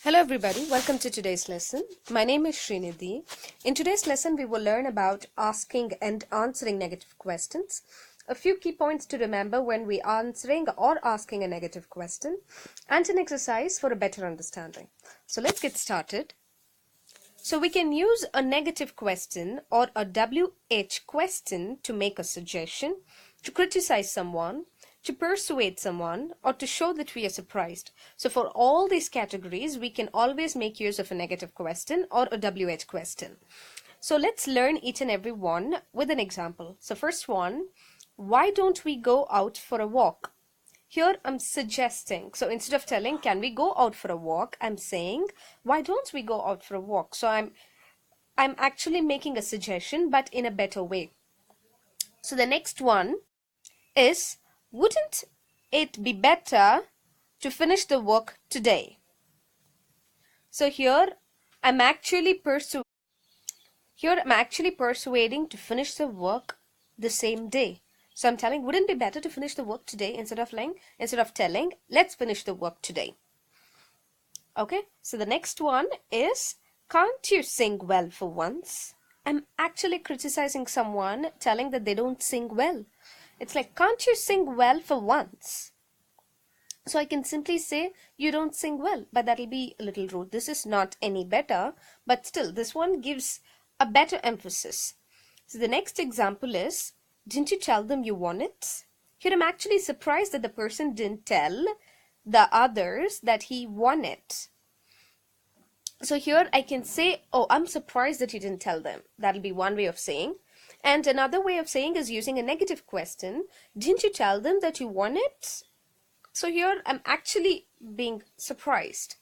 Hello everybody, welcome to today's lesson. My name is Srinidhi. In today's lesson, we will learn about asking and answering negative questions. A few key points to remember when we are answering or asking a negative question, and an exercise for a better understanding. So let's get started. So we can use a negative question or a WH question to make a suggestion, to criticize someone, to persuade someone, or to show that we are surprised. So for all these categories, we can always make use of a negative question or a WH question. So let's learn each and every one with an example. So first one, why don't we go out for a walk? Here I'm suggesting. So instead of telling, can we go out for a walk? I'm saying, why don't we go out for a walk? So I'm actually making a suggestion, but in a better way. So the next one is, wouldn't it be better to finish the work today? So here I'm actually persuading to finish the work the same day. So I'm telling, wouldn't it be better to finish the work today instead of telling, let's finish the work today. Okay, so the next one is, can't you sing well for once? I'm actually criticizing someone, telling that they don't sing well. It's like, can't you sing well for once? So I can simply say, you don't sing well, but that'll be a little rude. This is not any better, but still, this one gives a better emphasis. So the next example is, didn't you tell them you won it? Here I'm actually surprised that the person didn't tell the others that he won it. So here I can say, oh, I'm surprised that you didn't tell them. That'll be one way of saying. And another way of saying is using a negative question. Didn't you tell them that you won it? So here I'm actually being surprised.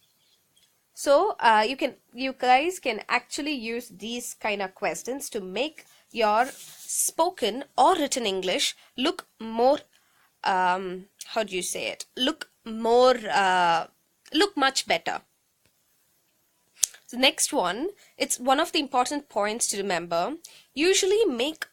So you guys can actually use these kind of questions to make your spoken or written English look more, look much better. The next one, it's one of the important points to remember. We usually make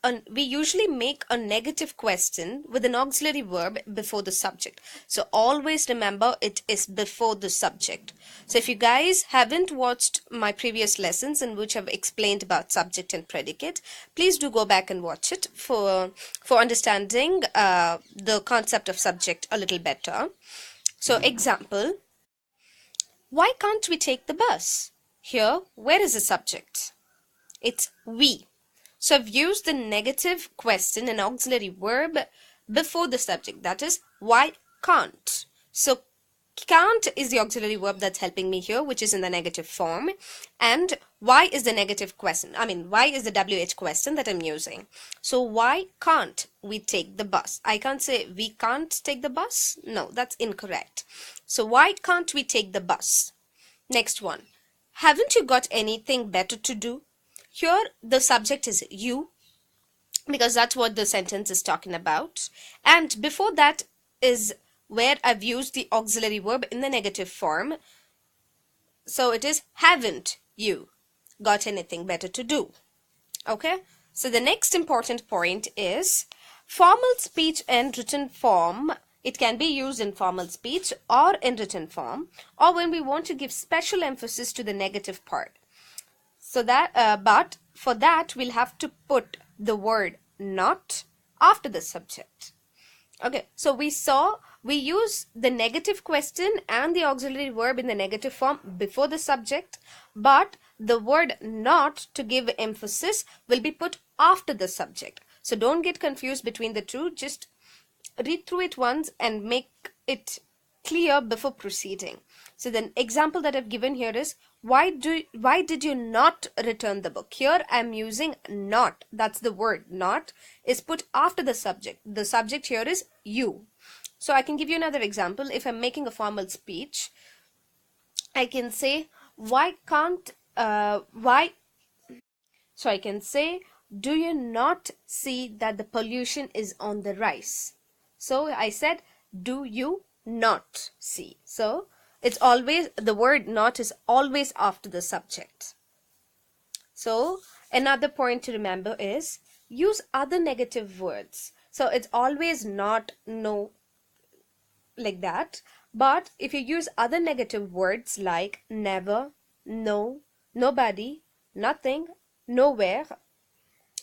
a negative question with an auxiliary verb before the subject. So always remember it is before the subject. So if you guys haven't watched my previous lessons in which I've explained about subject and predicate, please do go back and watch it for understanding the concept of subject a little better. So example, why can't we take the bus? Here, where is the subject? It's we. So I've used the negative question and auxiliary verb before the subject. That is, why can't? So can't is the auxiliary verb that's helping me here, which is in the negative form. And why is the negative question? Why is the WH question that I'm using? So why can't we take the bus? I can't say we can't take the bus. No, that's incorrect. So why can't we take the bus? Next one. Haven't you got anything better to do? Here the subject is you, because that's what the sentence is talking about. And before that is where I've used the auxiliary verb in the negative form. So it is, haven't you got anything better to do? Okay, so the next important point is formal speech and written form. It can be used in formal speech or in written form, or when we want to give special emphasis to the negative part. So that, but for that, we'll have to put the word not after the subject. Okay, so we use the negative question and the auxiliary verb in the negative form before the subject, but the word not to give emphasis will be put after the subject. So don't get confused between the two. Just read through it once and make it clear before proceeding. So the example that I've given here is, why did you not return the book? Here I'm using not. That's the word not is put after the subject. The subject here is you. So I can give you another example. If I'm making a formal speech, I can say, so I can say, do you not see that the pollution is on the rise? So I said, do you not see? So it's always, the word not is always after the subject. So another point to remember is, use other negative words. So it's always not, no, like that. But if you use other negative words like never, no, nobody, nothing, nowhere,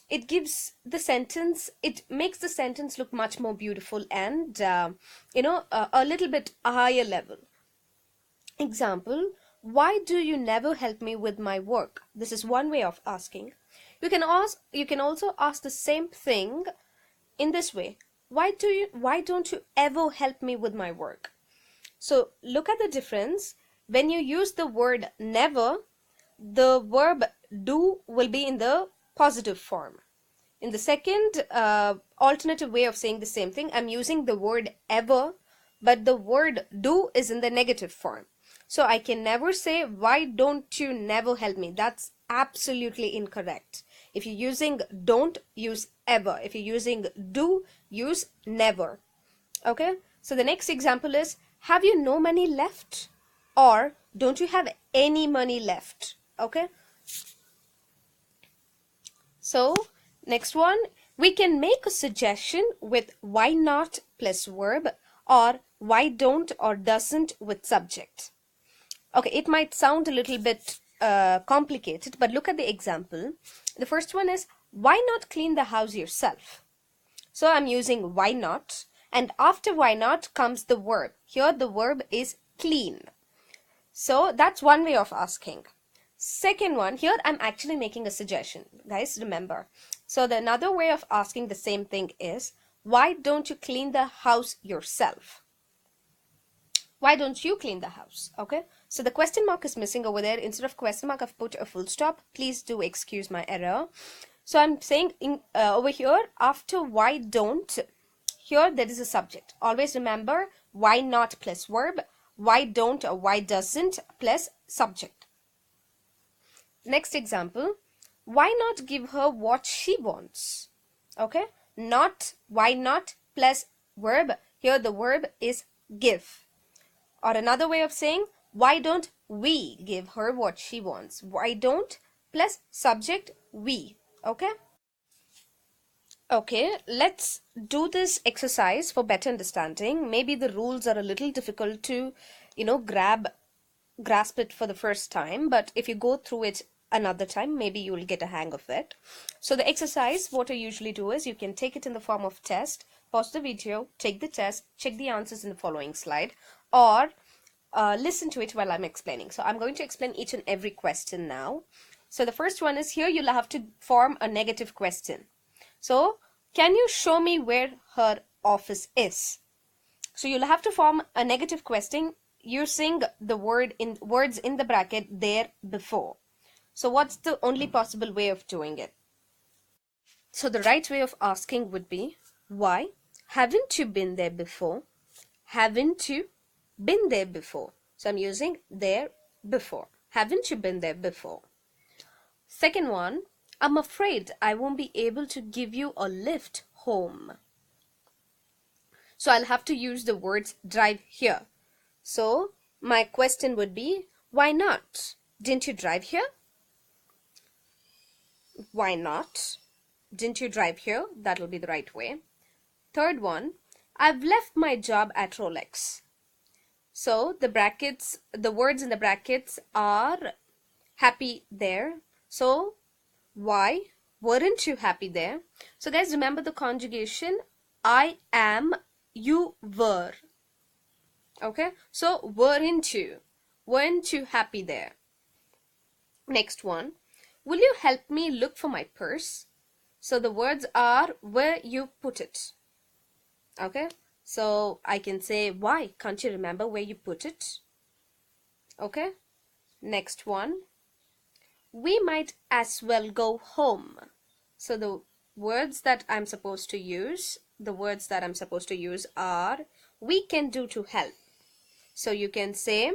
it makes the sentence look much more beautiful and, a little bit higher level. Example, why do you never help me with my work? This is one way of asking. You can also ask the same thing in this way. Why don't you ever help me with my work? So look at the difference. When you use the word never, the verb do will be in the positive form. In the second alternative way of saying the same thing, I'm using the word ever, but the word do is in the negative form. So I can never say, why don't you never help me? That's absolutely incorrect. If you're using don't, use ever. If you're using do, use never. Okay? So the next example is, have you no money left? Or don't you have any money left? Okay? So next one, we can make a suggestion with why not plus verb, or why don't or doesn't with subject. Okay, it might sound a little bit complicated, but look at the example. The first one is, why not clean the house yourself? So I'm using why not, and after why not comes the verb. Here the verb is clean. So that's one way of asking. Second one, here I'm actually making a suggestion. Guys, remember. So the another way of asking the same thing is, why don't you clean the house yourself? Why don't you clean the house? Okay, so the question mark is missing over there. Instead of question mark, I've put a full stop. Please do excuse my error. So I'm saying over here, after why don't, here there is a subject. Always remember, why not plus verb, why don't or why doesn't plus subject. Next example, why not give her what she wants? Okay, not, why not plus verb. Here the verb is give. Or another way of saying, why don't we give her what she wants? Why don't plus subject we. Okay? Okay, let's do this exercise for better understanding. Maybe the rules are a little difficult to, grasp it for the first time, but if you go through it another time, maybe you will get a hang of it. So the exercise, what I usually do is, you can take it in the form of test, pause the video, take the test, check the answers in the following slide, or listen to it while I'm explaining. So I'm going to explain each and every question now. So the first one is, here you'll have to form a negative question. So, can you show me where her office is? So you'll have to form a negative question using the words in the bracket there before. So what's the only possible way of doing it? So the right way of asking would be, why? Haven't you been there before? Haven't you been there before? So I'm using there before. Haven't you been there before? Second one, I'm afraid I won't be able to give you a lift home. So I'll have to use the words drive here. So my question would be, why not? Didn't you drive here? Why not? Didn't you drive here? That'll be the right way. Third one, I've left my job at Rolex. So the words in the brackets are happy there. So why weren't you happy there? So guys, remember the conjugation I am, you were. Okay, so weren't you happy there? Next one, will you help me look for my purse? So the words are where you put it. Okay, so I can say, why can't you remember where you put it? Okay, next one, we might as well go home. So the words that I'm supposed to use are we can do to help. So you can say,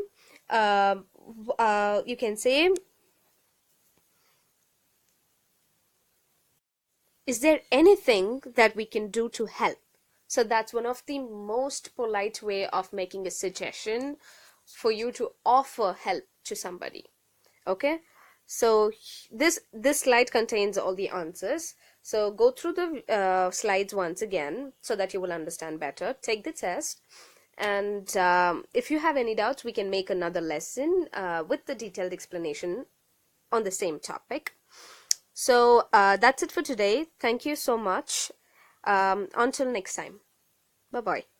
is there anything that we can do to help? So that's one of the most polite way of making a suggestion for you to offer help to somebody. Okay, so this slide contains all the answers. So go through the slides once again so that you will understand better. Take the test And if you have any doubts, we can make another lesson with the detailed explanation on the same topic. So that's it for today. Thank you so much. Until next time. Bye bye.